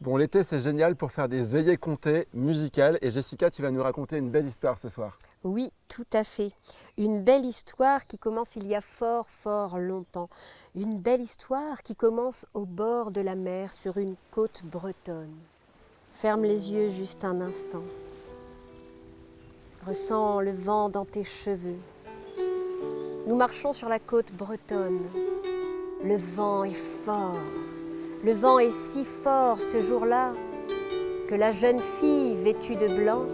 Bon, l'été, c'est génial pour faire des veillées comptées musicales. Et Jessica, tu vas nous raconter une belle histoire ce soir. Oui, tout à fait. Une belle histoire qui commence il y a fort longtemps. Une belle histoire qui commence au bord de la mer, sur une côte bretonne. Ferme les yeux juste un instant. Ressens le vent dans tes cheveux. Nous marchons sur la côte bretonne. Le vent est fort. Le vent est si fort ce jour-là que la jeune fille vêtue de blanc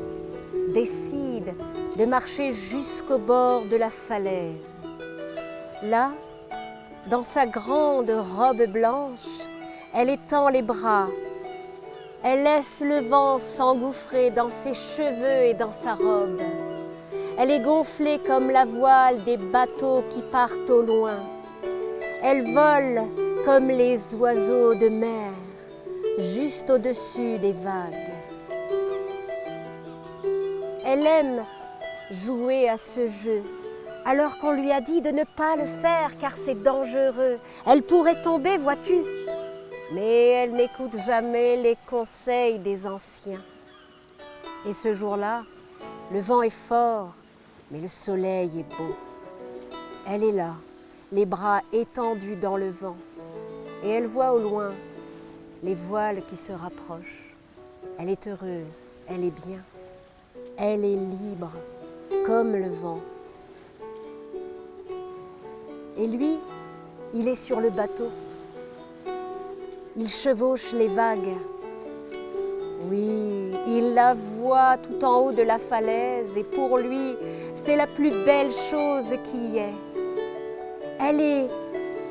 décide de marcher jusqu'au bord de la falaise. Là, dans sa grande robe blanche, elle étend les bras. Elle laisse le vent s'engouffrer dans ses cheveux et dans sa robe. Elle est gonflée comme la voile des bateaux qui partent au loin. Elle vole comme les oiseaux de mer, juste au-dessus des vagues. Elle aime jouer à ce jeu, alors qu'on lui a dit de ne pas le faire car c'est dangereux. Elle pourrait tomber, vois-tu, mais elle n'écoute jamais les conseils des anciens. Et ce jour-là, le vent est fort, mais le soleil est beau. Elle est là, les bras étendus dans le vent, et elle voit au loin les voiles qui se rapprochent. Elle est heureuse, elle est bien, elle est libre, comme le vent. Et lui, il est sur le bateau. Il chevauche les vagues. Oui, il la voit tout en haut de la falaise et pour lui, c'est la plus belle chose qui y ait. Elle est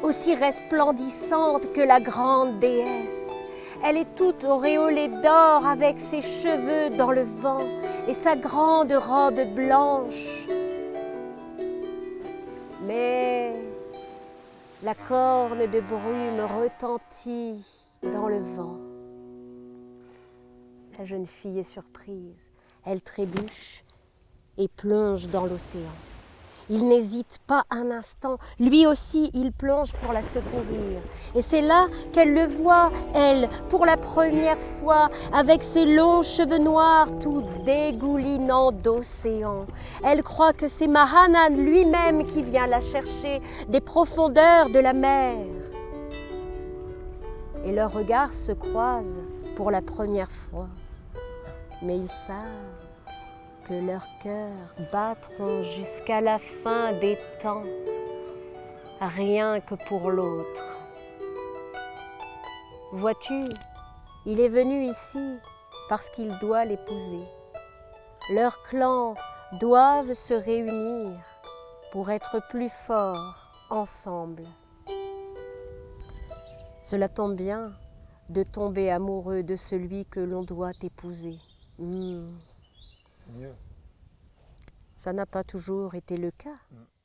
aussi resplendissante que la grande déesse. Elle est toute auréolée d'or avec ses cheveux dans le vent et sa grande robe blanche. Mais la corne de brume retentit dans le vent. La jeune fille est surprise. Elle trébuche et plonge dans l'océan. Il n'hésite pas un instant. Lui aussi, il plonge pour la secourir. Et c'est là qu'elle le voit, elle, pour la première fois, avec ses longs cheveux noirs tout dégoulinants d'océan. Elle croit que c'est Mahanan lui-même qui vient la chercher des profondeurs de la mer. Et leurs regards se croisent pour la première fois. Mais ils savent que leurs cœurs battront jusqu'à la fin des temps, rien que pour l'autre. Vois-tu, il est venu ici parce qu'il doit l'épouser. Leurs clans doivent se réunir pour être plus forts ensemble. Cela tombe bien de tomber amoureux de celui que l'on doit épouser. C'est mieux. Ça n'a pas toujours été le cas.